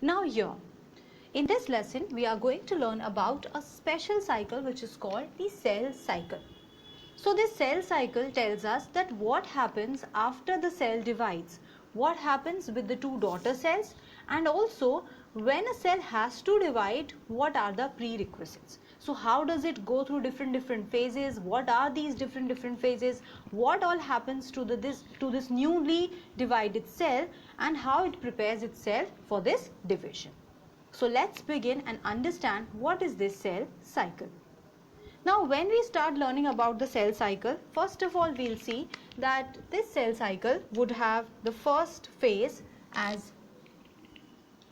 Now here, in this lesson, we are going to learn about a special cycle which is called the cell cycle. So this cell cycle tells us that what happens after the cell divides, what happens with the two daughter cells, and also when a cell has to divide, what are the prerequisites. So how does it go through different phases, what are these different phases, what all happens to this newly divided cell, and how it prepares itself for this division. So let's begin and understand what is this cell cycle. Now when we start learning about the cell cycle, first of all we'll see that this cell cycle would have the first phase as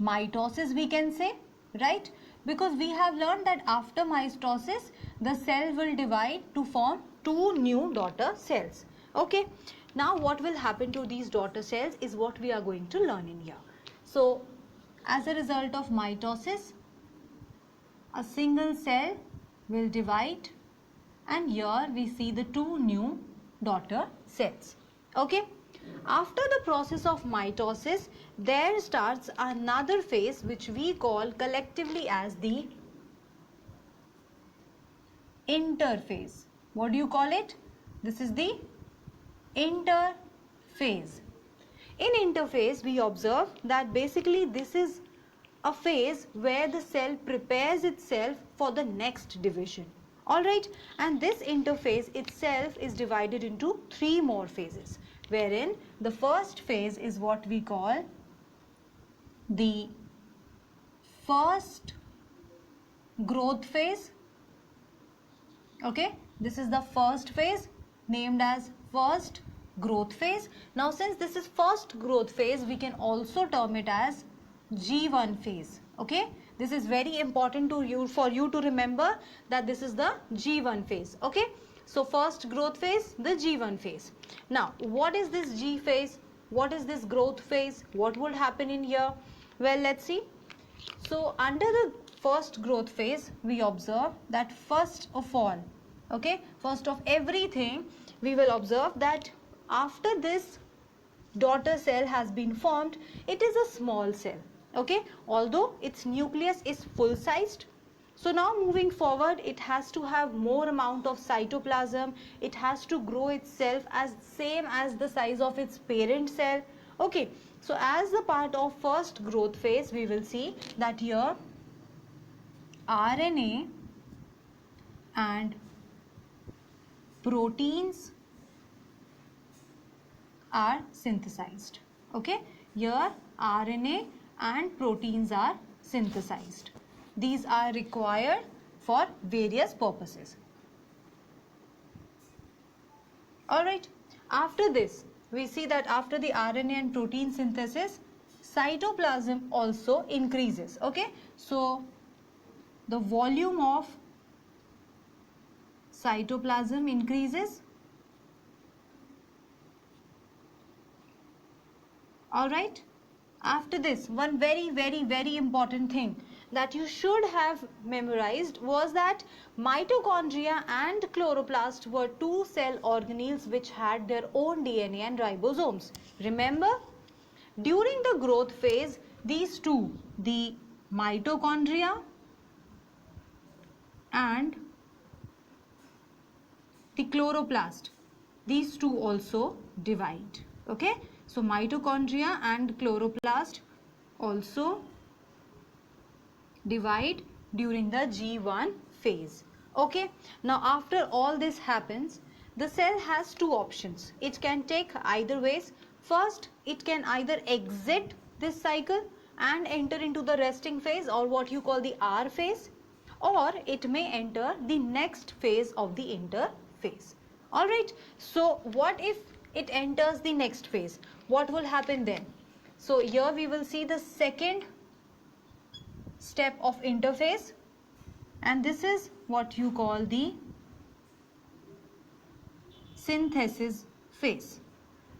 mitosis, we can say, right? Because we have learned that after mitosis the cell will divide to form two new daughter cells. Okay, now what will happen to these daughter cells is what we are going to learn in here. So as a result of mitosis, a single cell will divide, and here we see the two new daughter cells. Okay, after the process of mitosis, there starts another phase which we call collectively as the interphase. What do you call it? This is the interphase. In interphase, we observe that basically this is a phase where the cell prepares itself for the next division. Alright, and this interphase itself is divided into three more phases, wherein the first phase is what we call the first growth phase. Okay, this is the first phase named as first growth phase. Now since this is first growth phase, we can also term it as G1 phase. Okay, this is very important for you to remember that this is the G1 phase. Okay, so first growth phase, the G1 phase. Now what is this G phase? What is this growth phase? What would happen in here? Well, let's see. So under the first growth phase, we observe that first of all, okay, first of everything, we will observe that after this daughter cell has been formed, it is a small cell. Okay, although its nucleus is full sized. So now moving forward, it has to have more amount of cytoplasm, it has to grow itself as same as the size of its parent cell. Okay, so as the part of first growth phase, we will see that here RNA and proteins are synthesized. Okay, here RNA and proteins are synthesized. These are required for various purposes. Alright, after this, we see that after the RNA and protein synthesis, cytoplasm also increases. Okay, so the volume of cytoplasm increases. Alright, after this, one very important thing that you should have memorized was that mitochondria and chloroplast were two cell organelles which had their own DNA and ribosomes. Remember, during the growth phase, these two, the mitochondria and the chloroplast, these two also divide. Okay, so mitochondria and chloroplast also divide during the G1 phase. Okay, now after all this happens, the cell has two options. It can take either ways. First, it can either exit this cycle and enter into the resting phase, or what you call the R phase, or it may enter the next phase of the interphase. Alright, so what if it enters the next phase? What will happen then? So here we will see the second step of interphase, and this is what you call the synthesis phase.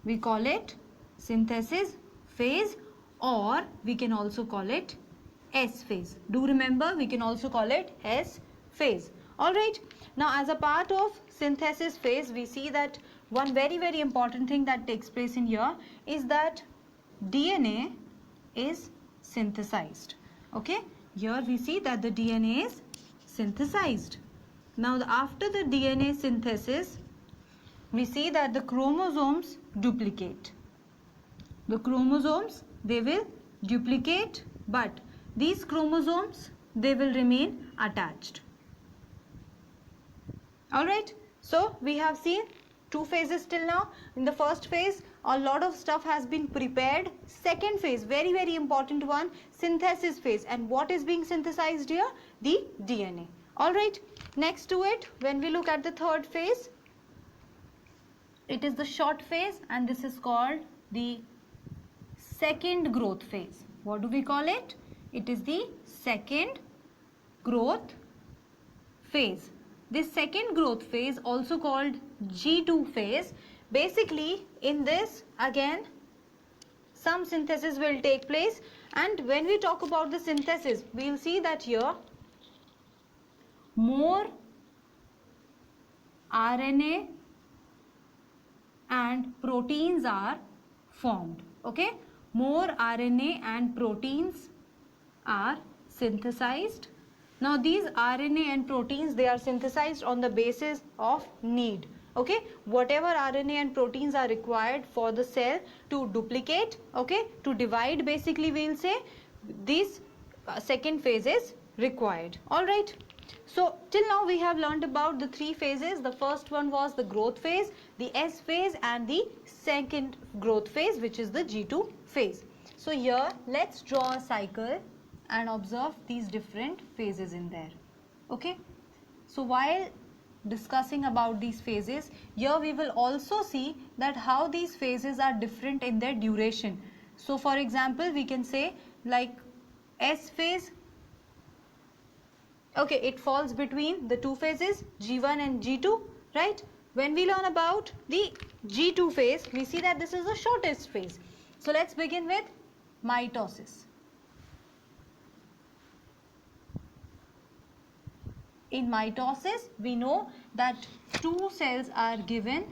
We call it synthesis phase, or we can also call it S phase. Do remember, we can also call it S phase. Alright, now as a part of synthesis phase, we see that one very important thing that takes place in here is that DNA is synthesized. Okay, here we see that the DNA is synthesized. Now after the DNA synthesis, we see that the chromosomes duplicate. The chromosomes, they will duplicate, but these chromosomes, they will remain attached. Alright, so we have seen two phases till now. In the first phase, a lot of stuff has been prepared. Second phase, very very important one, synthesis phase. And what is being synthesized here? The DNA. Alright, next to it, when we look at the third phase, it is the short phase, and this is called the second growth phase. What do we call it? It is the second growth phase. This second growth phase, also called G2 phase, basically in this again some synthesis will take place. And when we talk about the synthesis, we will see that here more RNA and proteins are formed. Okay, more RNA and proteins are synthesized. Now these RNA and proteins, they are synthesized on the basis of need. Okay, whatever RNA and proteins are required for the cell to duplicate, okay, to divide, basically we will say this second phase is required. Alright, so till now we have learned about the three phases. The first one was the growth phase, the S phase, and the second growth phase, which is the G2 phase. So here let's draw a cycle and observe these different phases in there. Okay, so while discussing about these phases, here we will also see that how these phases are different in their duration. So for example, we can say like S phase, okay, it falls between the two phases G1 and G2, right? When we learn about the G2 phase, we see that this is the shortest phase. So let's begin with mitosis. In mitosis, we know that two cells are given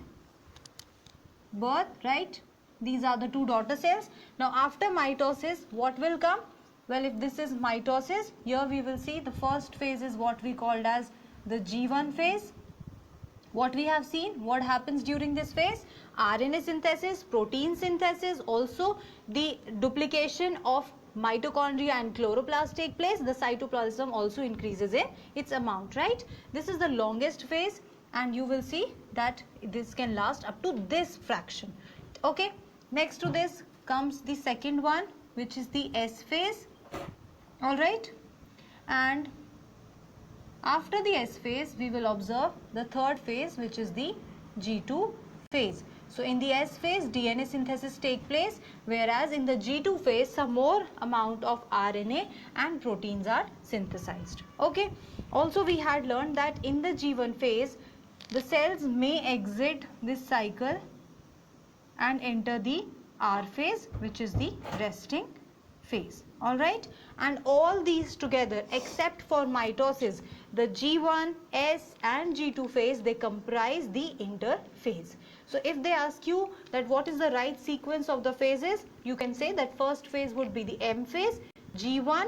birth, right? These are the two daughter cells. Now after mitosis, what will come? Well, if this is mitosis, here we will see the first phase is what we called as the G1 phase. What we have seen, what happens during this phase? RNA synthesis, protein synthesis, also the duplication of mitochondria and chloroplast take place. The cytoplasm also increases in its amount, right? This is the longest phase, and you will see that this can last up to this fraction. Okay, next to this comes the second one, which is the S phase. All right, and after the S phase, we will observe the third phase, which is the G2 phase. So in the S phase, DNA synthesis take place, whereas in the G2 phase, some more amount of RNA and proteins are synthesized. Okay, also we had learned that in the G1 phase, the cells may exit this cycle and enter the R phase, which is the resting phase. All right, and all these together, except for mitosis, the G1, S and G2 phase, they comprise the interphase. So if they ask you that what is the right sequence of the phases, you can say that first phase would be the M phase, G1,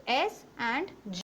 S and G.